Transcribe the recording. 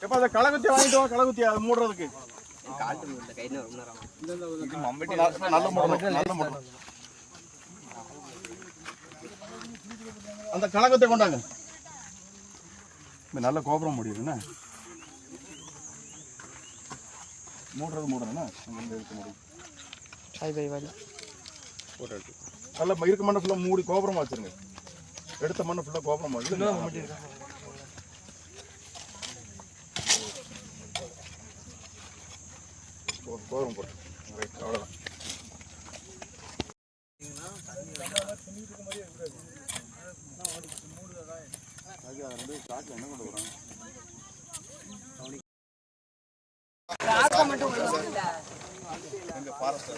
எப்ப அத களகுத்தி வாங்கிட்டு வா, களகுத்தி அது மூடுறதுக்கு. நல்ல மூடணும். அந்த களகத்தை கொண்டாங்க. நல்ல கோபுரம் முடியுதுண்ணா. மூடுறதுண்ணா நல்ல இருக்க மண்ணை ஃபுல்லாக மூடி கோபுரமா வச்சிருங்க. எடுத்த மண்ணை ஃபுல்லாக கோபுரமா வச்சு கோபுரம் போட்டு அவ்வளோதான். என்ன கொண்டு வரோம் ஃபாரஸ்ட்